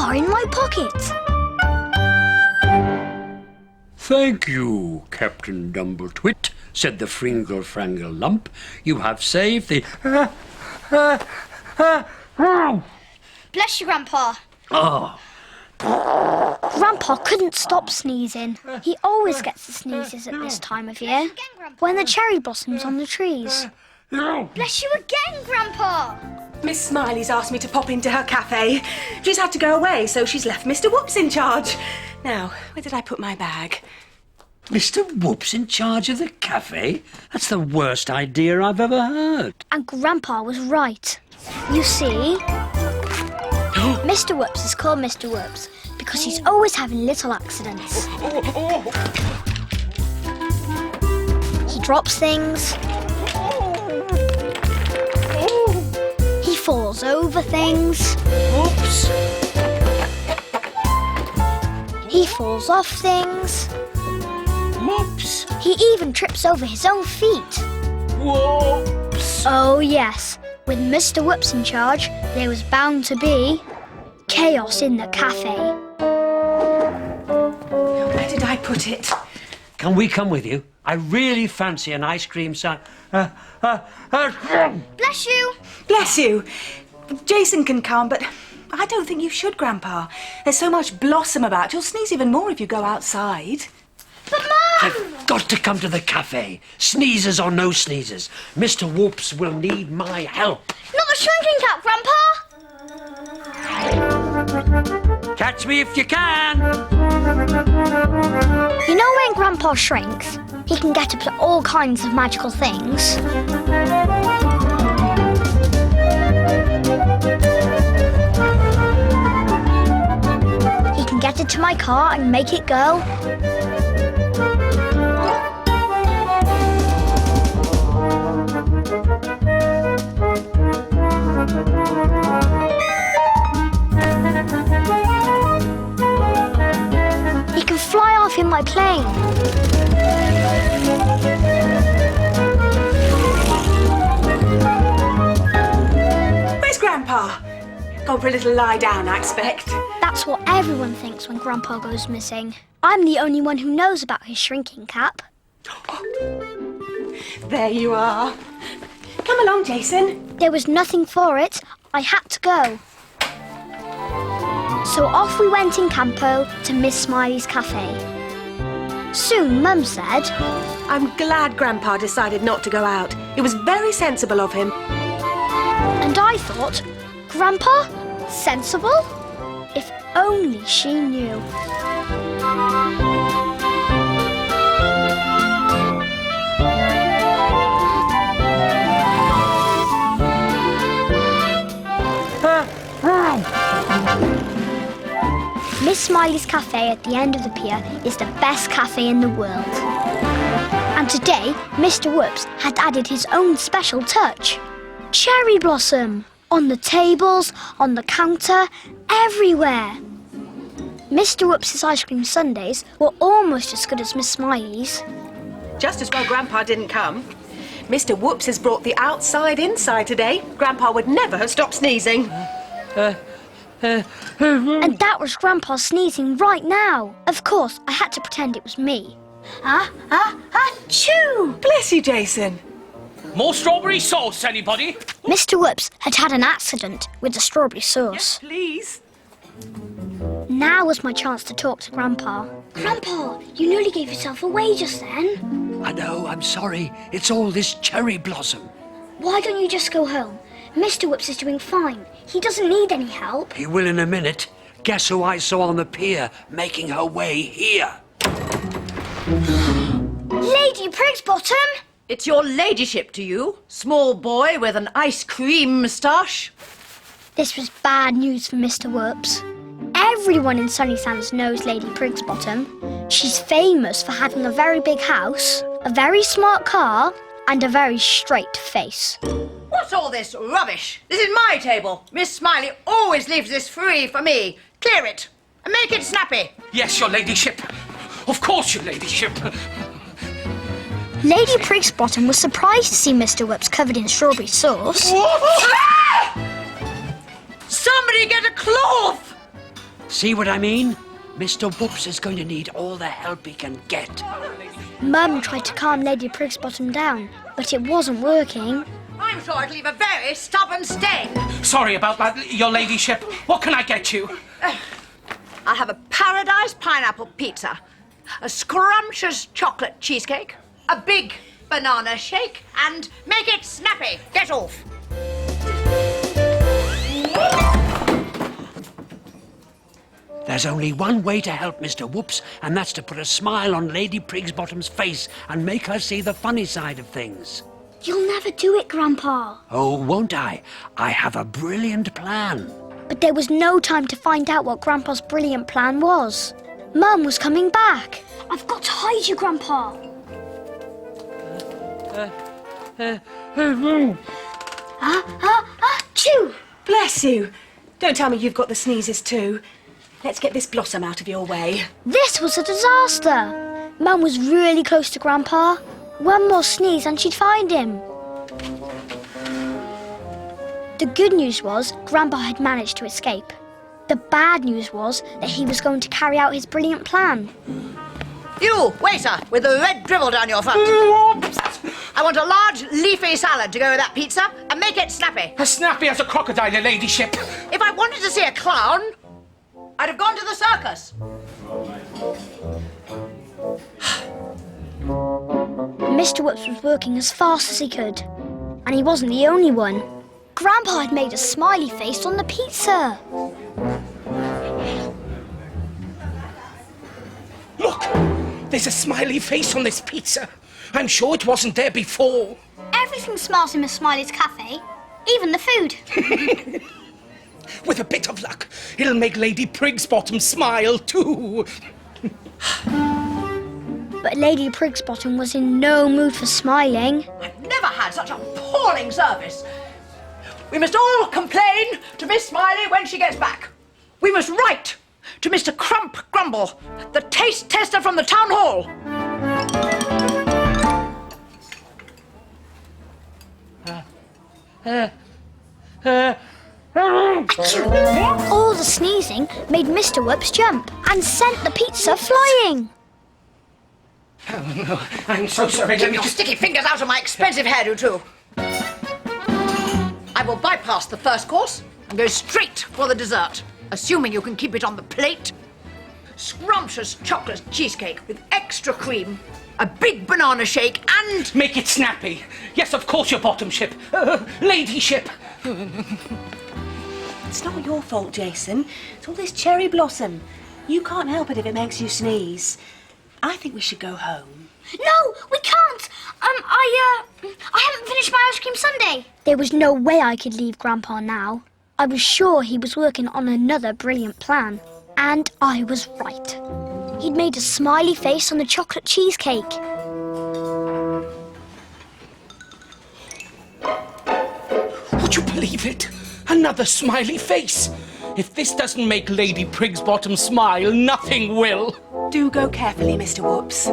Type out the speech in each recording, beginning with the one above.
are in my pocket. Thank you, Captain Dumbletwit, said the Fringle-Frangle Lump. You have saved the... Bless you, Grandpa. Oh. Grandpa couldn't stop sneezing. He always gets the sneezes at this time of year, when the cherry blossoms on the trees. Bless you again, Grandpa. Miss Smiley's asked me to pop into her cafe. She's had to go away, so she's left Mr. Whoops in charge. Now, where did I put my bag? Mr. Whoops in charge of the cafe? That's the worst idea I've ever heard. And Grandpa was right. You see, Mr. Whoops is called Mr. Whoops because he's always having little accidents. He drops things. He falls over things. Whoops! He falls off things. Whoops! He even trips over his own feet. Whoops! Oh yes, with Mr. Whoops in charge, there was bound to be chaos in the cafe. Where did I put it? Can we come with you? I really fancy an ice cream Bless you! Bless you. Jason can come, but I don't think you should, Grandpa. There's so much blossom about. You'll sneeze even more if you go outside. But Mum! I've got to come to the cafe. Sneezes or no sneezes. Mr. Whoops will need my help. Not the shrinking cap, Grandpa! Catch me if you can. You know when Grandpa shrinks, he can get up to all kinds of magical things. He can get into my car and make it go. He can fly off in my plane. Where's Grandpa? Gone for a little lie down, I expect. That's what everyone thinks when Grandpa goes missing. I'm the only one who knows about his shrinking cap. There you are. Come along, Jason. There was nothing for it. I had to go. So off we went in Campo to Miss Smiley's cafe. Soon Mum said, I'm glad Grandpa decided not to go out. It was very sensible of him. and I thought, Grandpa? Sensible? If only she knew. Miss Smiley's cafe at the end of the pier is the best cafe in the world. And today, Mr. Whoops had added his own special touch. Cherry blossom! On the tables, on the counter, everywhere. Mr. Whoops's ice cream sundaes were almost as good as Miss Smiley's. Just as well Grandpa didn't come. Mr. Whoops has brought the outside inside today. Grandpa would never have stopped sneezing. And that was Grandpa sneezing right now. Of course, I had to pretend it was me. Achoo! Bless you, Jason. More strawberry sauce, anybody? Mr. Whoops had had an accident with the strawberry sauce. Please. Now was my chance to talk to Grandpa. Grandpa, you nearly gave yourself away just then. I know, I'm sorry. It's all this cherry blossom. Why don't you just go home? Mr. Whoops is doing fine. He doesn't need any help. He will in a minute. Guess who I saw on the pier making her way here? Lady Prigsbottom! It's your ladyship to you, small boy with an ice cream moustache. This was bad news for Mr. Whoops. Everyone in Sunny Sands knows Lady Prigsbottom. She's famous for having a very big house, a very smart car, and a very straight face. What's all this rubbish? This is my table. Miss Smiley always leaves this free for me. Clear it and make it snappy. Yes, your ladyship. Of course, your ladyship. Lady Prigsbottom was surprised to see Mr. Whoops covered in strawberry sauce. Somebody get a cloth! See what I mean? Mr. Whoops is going to need all the help he can get. Mum tried to calm Lady Prigsbottom down, but it wasn't working. I'm sure it'll leave a very stubborn stain. Sorry about that, your ladyship. What can I get you? I'll have a paradise pineapple pizza, a scrumptious chocolate cheesecake, a big banana shake, and make it snappy. Get off. There's only one way to help Mr. Whoops, and that's to put a smile on Lady Prigsbottom's face and make her see the funny side of things. You'll never do it, Grandpa. Oh, won't I? I have a brilliant plan. But there was no time to find out what Grandpa's brilliant plan was. Mum was coming back. I've got to hide you, Grandpa. Achoo! Bless you. Don't tell me you've got the sneezes too. Let's get this Blossom out of your way. This was a disaster. Mum was really close to Grandpa. One more sneeze and she'd find him. The good news was Grandpa had managed to escape. The bad news was that he was going to carry out his brilliant plan. You, waiter, with the red dribble down your front. I want a large leafy salad to go with that pizza, and make it snappy. As snappy as a crocodile, your ladyship. If I wanted to see a clown, I'd have gone to the circus. Mr. Whoops was working as fast as he could. And he wasn't the only one. Grandpa had made a smiley face on the pizza. Look, there's a smiley face on this pizza. I'm sure it wasn't there before. Everything smiles in Miss Smiley's cafe, even the food. With a bit of luck, it'll make Lady Prigsbottom smile too. But Lady Prigsbottom was in no mood for smiling. I've never had such appalling service. We must all complain to Miss Smiley when she gets back. We must write to Mr. Crump Grumble, the taste tester from the town hall. All the sneezing made Mr. Whoops jump and sent the pizza flying. Oh, no, I'm so sorry. Keep your sticky fingers out of my expensive hairdo, too. I will bypass the first course and go straight for the dessert, assuming you can keep it on the plate. Scrumptious chocolate cheesecake with extra cream, a big banana shake, and... Make it snappy. Yes, of course, your bottomship. Ladyship. It's not your fault, Jason. It's all this cherry blossom. You can't help it if it makes you sneeze. I think we should go home. No, we can't. I haven't finished my ice cream sundae. There was no way I could leave Grandpa now. I was sure he was working on another brilliant plan. And I was right. He'd made a smiley face on the chocolate cheesecake. Would you believe it? Another smiley face. If this doesn't make Lady Prigsbottom smile, nothing will. Do go carefully, Mr. Whoops.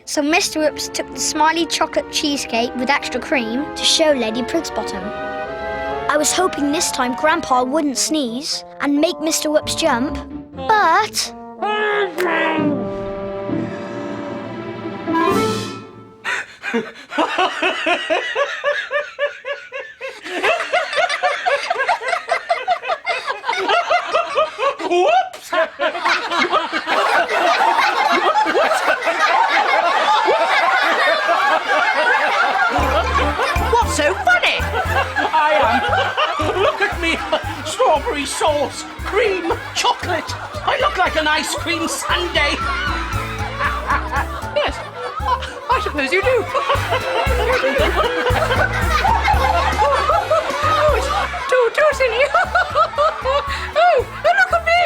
So Mr. Whoops took the smiley chocolate cheesecake with extra cream to show Lady Prigsbottom. I was hoping this time Grandpa wouldn't sneeze and make Mr. Whoops jump, but... Whoops! What's so funny? I am. Look at me. Strawberry sauce, cream, chocolate. I look like an ice cream sundae. Yes, I suppose you do. Oh, it's too silly. Oh, look at me.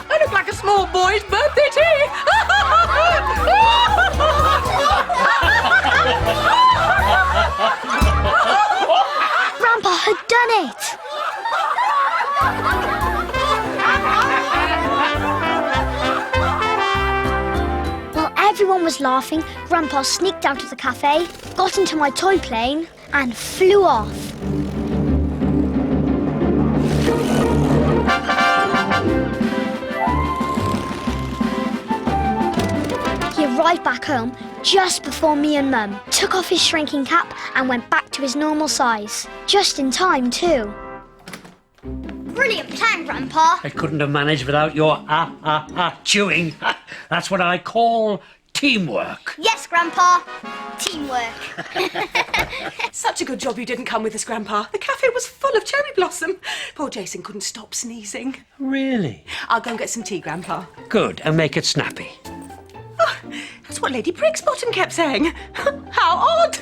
I look like a small boy's birthday tea. Grandpa had done it! While everyone was laughing, Grandpa sneaked out of the cafe, got into my toy plane, and flew off. arrived back home just before me and Mum took off his shrinking cap and went back to his normal size. Just in time, too. Brilliant plan, Grandpa. I couldn't have managed without your chewing. That's what I call teamwork. Yes, Grandpa. Teamwork. Such a good job you didn't come with us, Grandpa. The cafe was full of cherry blossom. Poor Jason couldn't stop sneezing. Really? I'll go and get some tea, Grandpa. Good, and make it snappy. Oh, that's what Lady Prigsbottom kept saying. How odd!